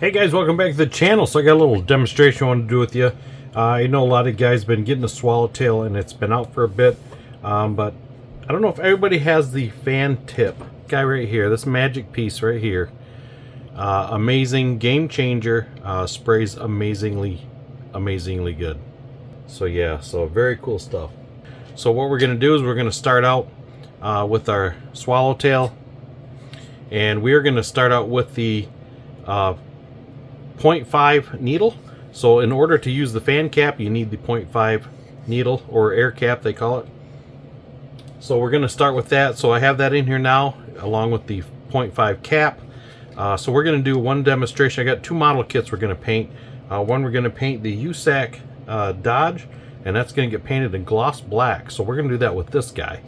Hey guys, welcome back to the channel. So I got a little demonstration I want to do with you. I know a lot of guys been getting the swallowtail and it's been out for a bit, but I don't know if everybody has the fan tip guy right here. This magic piece right here, amazing, game changer, sprays amazingly good. So yeah, so very cool stuff. So what we're going to do is we're going to start out with our swallowtail, and we are going to start out with the 0.5 needle. So in order to use the fan cap, you need the 0.5 needle, or air cap they call it. So we're going to start with that. So I have that in here now along with the 0.5 cap. So we're going to do one demonstration. I got two model kits we're going to paint. One we're going to paint the USAC Dodge, and that's going to get painted in gloss black. So we're going to do that with this guy.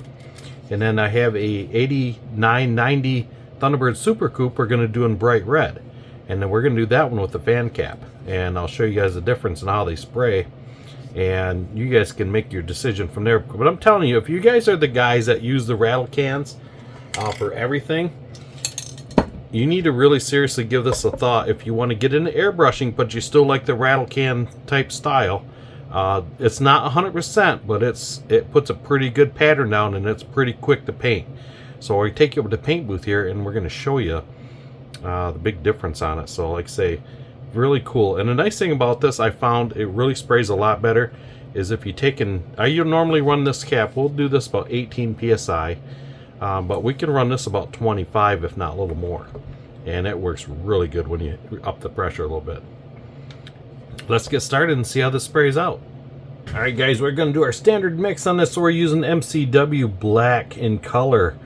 And then I have a 8990 Thunderbird Super Coupe we're going to do in bright red. And then we're going to do that one with the fan cap. And I'll show you guys the difference in how they spray. And you guys can make your decision from there. But I'm telling you, if you guys are the guys that use the rattle cans for everything, you need to really seriously give this a thought. If you want to get into airbrushing, but you still like the rattle can type style, it's not 100%, but it puts a pretty good pattern down, and it's pretty quick to paint. So I take you over to the paint booth here, and we're going to show you the big difference on it. So like I say, really cool. And the nice thing about this, I found it really sprays a lot better, is if you take you normally run this cap, we'll do this about 18 psi, but we can run this about 25, if not a little more, and it works really good when you up the pressure a little bit. Let's get started and see how this sprays out. Alright guys, we're going to do our standard mix on this. So we're using MCW black in color,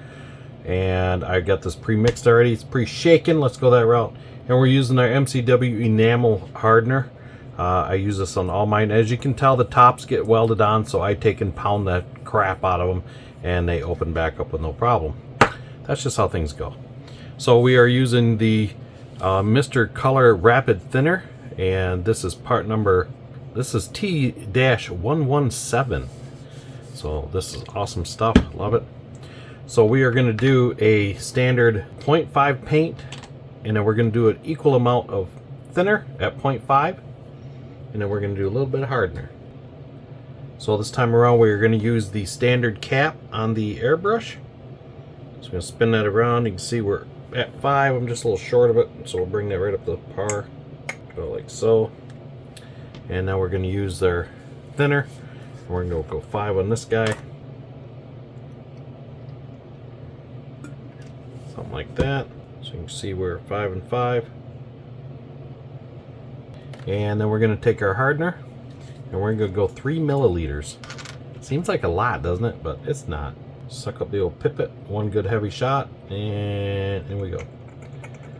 and I got this pre-mixed already. It's pre-shaken. Let's go that route. And we're using our MCW enamel hardener. I use this on all mine. As you can tell, the tops get welded on, so I take and pound that crap out of them, and they open back up with no problem. That's just how things go. So we are using the Mr.Color Rapid Thinner, and this is part number, this is T-117. So this is awesome stuff. Love it. So we are going to do a standard 0.5 paint, and then we're going to do an equal amount of thinner at 0.5, and then we're going to do a little bit of hardener. So this time around we're going to use the standard cap on the airbrush. So I'm going to spin that around. You can see we're at 5. I'm just a little short of it, so we'll bring that right up to par. Go like so. And now we're going to use their thinner. We're going to go 5 on this guy. Something like that. So you can see we're 5 and 5. And then we're going to take our hardener, and we're going to go 3 milliliters. Seems like a lot, doesn't it? But it's not. Suck up the old pipette. One good heavy shot, and in we go.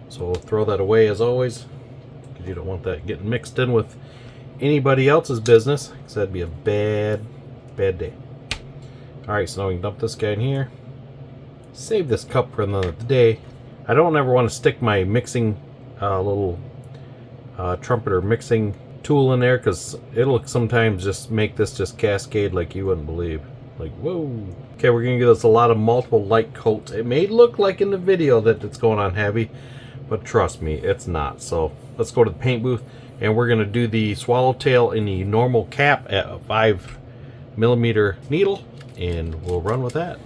So we'll throw that away as always, because you don't want that getting mixed in with anybody else's business, because that'd be a bad day. Alright, so now we can dump this guy in here. Save this cup for another day. I don't ever want to stick my mixing little trumpeter mixing tool in there, because it'll sometimes just make this just cascade like you wouldn't believe. Like, whoa. Okay, we're going to give this a lot of multiple light coats. It may look like in the video that it's going on heavy, but trust me, it's not. So let's go to the paint booth, and we're going to do the swallowtail in the normal cap at a 5mm needle, and we'll run with that.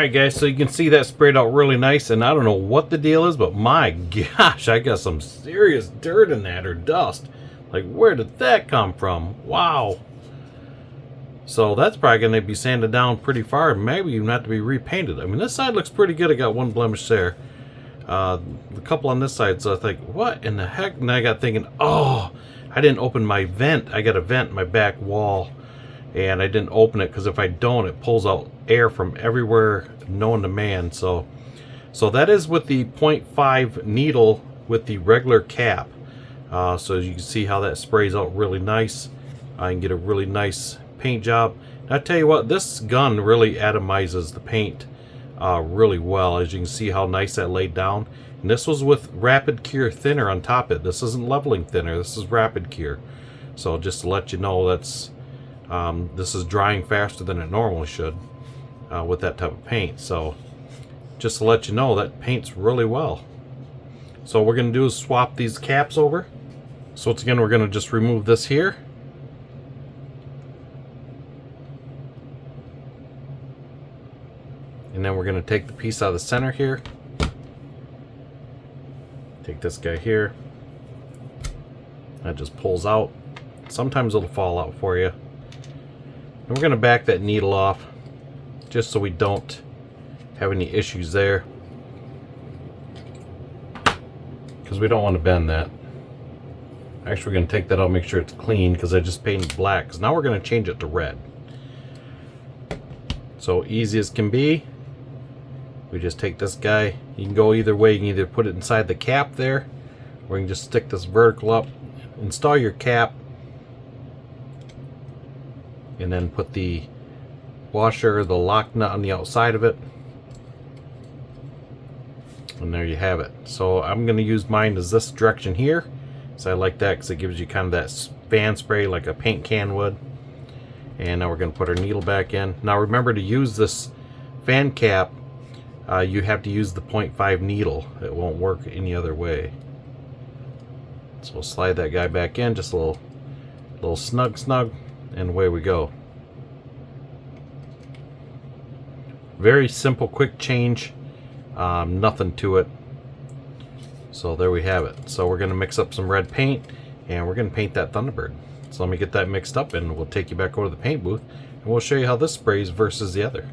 Alright guys, so you can see that sprayed out really nice, and I don't know what the deal is, but my gosh, I got some serious dirt in that, or dust. Like, where did that come from? Wow. So that's probably going to be sanded down pretty far, maybe even have to be repainted. I mean, this side looks pretty good. I got one blemish there. The couple on this side, so I think, what in the heck? And I got thinking, oh, I didn't open my vent. I got a vent in my back wall, and I didn't open it, because if I don't, it pulls out air from everywhere known to man. So that is with the 0.5 needle with the regular cap. So you can see how that sprays out really nice. I can get a really nice paint job. And I tell you what, this gun really atomizes the paint really well. As you can see how nice that laid down. And this was with rapid cure thinner on top of it. This isn't leveling thinner, this is rapid cure. So just to let you know, that's this is drying faster than it normally should with that type of paint. So just to let you know, that paints really well. So what we're going to do is swap these caps over. So once again, we're going to just remove this here. And then we're going to take the piece out of the center here. Take this guy here. That just pulls out. Sometimes it'll fall out for you. And we're going to back that needle off, just so we don't have any issues there, because we don't want to bend that. Actually, we're going to take that out, make sure it's clean, because I just painted black. Because now we're going to change it to red. So easy as can be. We just take this guy. You can go either way. You can either put it inside the cap there, or you can just stick this vertical up, install your cap, and then put the washer, the lock nut on the outside of it. And there you have it. So I'm going to use mine as this direction here. So I like that because it gives you kind of that fan spray like a paint can would. And now we're going to put our needle back in. Now remember, to use this fan cap, you have to use the 0.5 needle. It won't work any other way. So we'll slide that guy back in, just a little snug, and away we go. Very simple, quick change. Nothing to it. So there we have it. So we're going to mix up some red paint, and we're going to paint that Thunderbird. So let me get that mixed up, and we'll take you back over to the paint booth, and we'll show you how this sprays versus the other.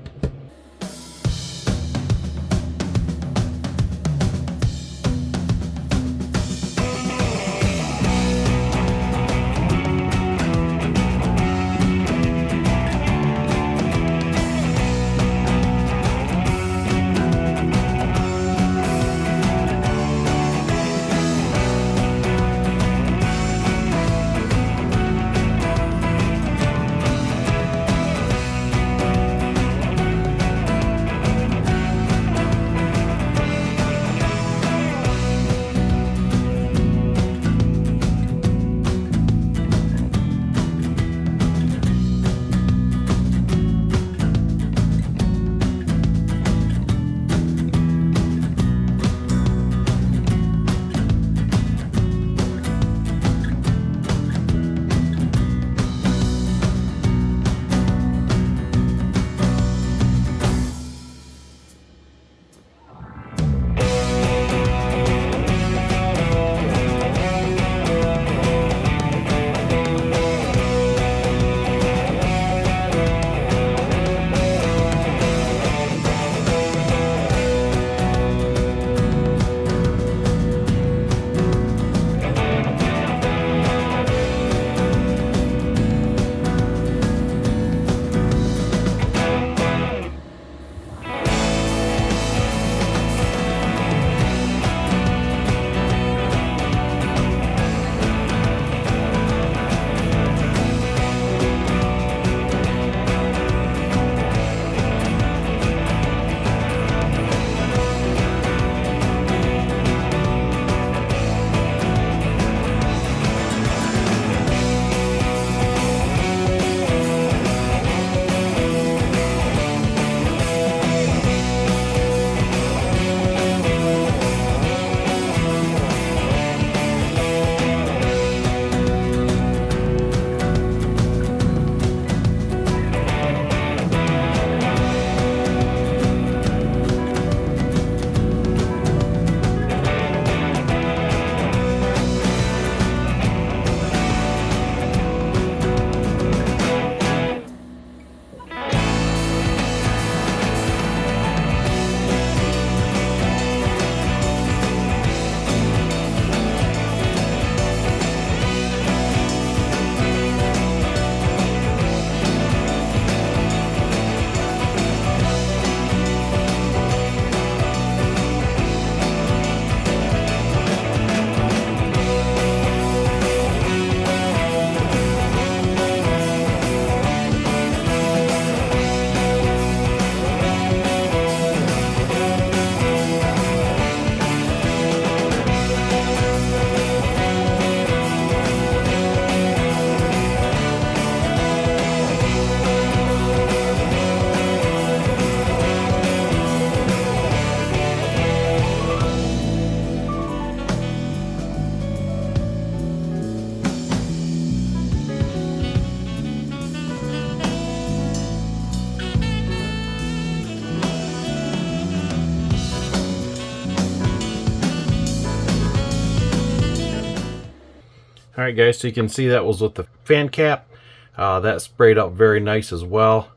Alright guys, so you can see that was with the fan cap. That sprayed out very nice as well.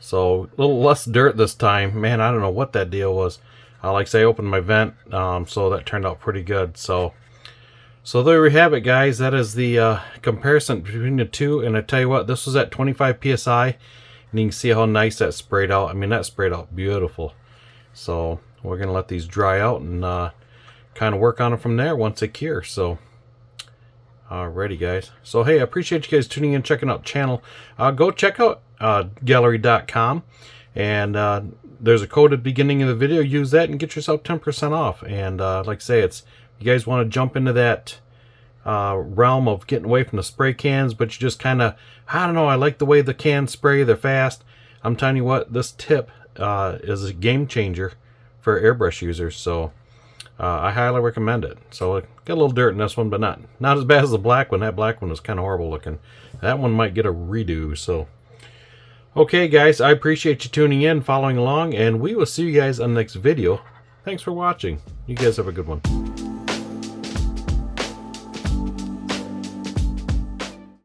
So a little less dirt this time. Man, I don't know what that deal was. Like I say, I opened my vent, so that turned out pretty good. So there we have it, guys. That is the comparison between the two. And I tell you what, this was at 25 psi, and you can see how nice that sprayed out. I mean, that sprayed out beautiful. So we're gonna let these dry out and kind of work on them from there once they cure. So alrighty guys, so hey, I appreciate you guys tuning in, checking out the channel. Go check out Gaahleri.com, and there's a code at the beginning of the video. Use that and get yourself 10% off. And like I say, it's, you guys want to jump into that realm of getting away from the spray cans, but you just kind of, I don't know, I like the way the cans spray, they're fast. I'm telling you what, this tip is a game changer for airbrush users. So I highly recommend it. So it got a little dirt in this one, but not as bad as the black one. That black one was kind of horrible looking. That one might get a redo. So okay guys, I appreciate you tuning in, following along, and we will see you guys on the next video. Thanks for watching. You guys have a good one.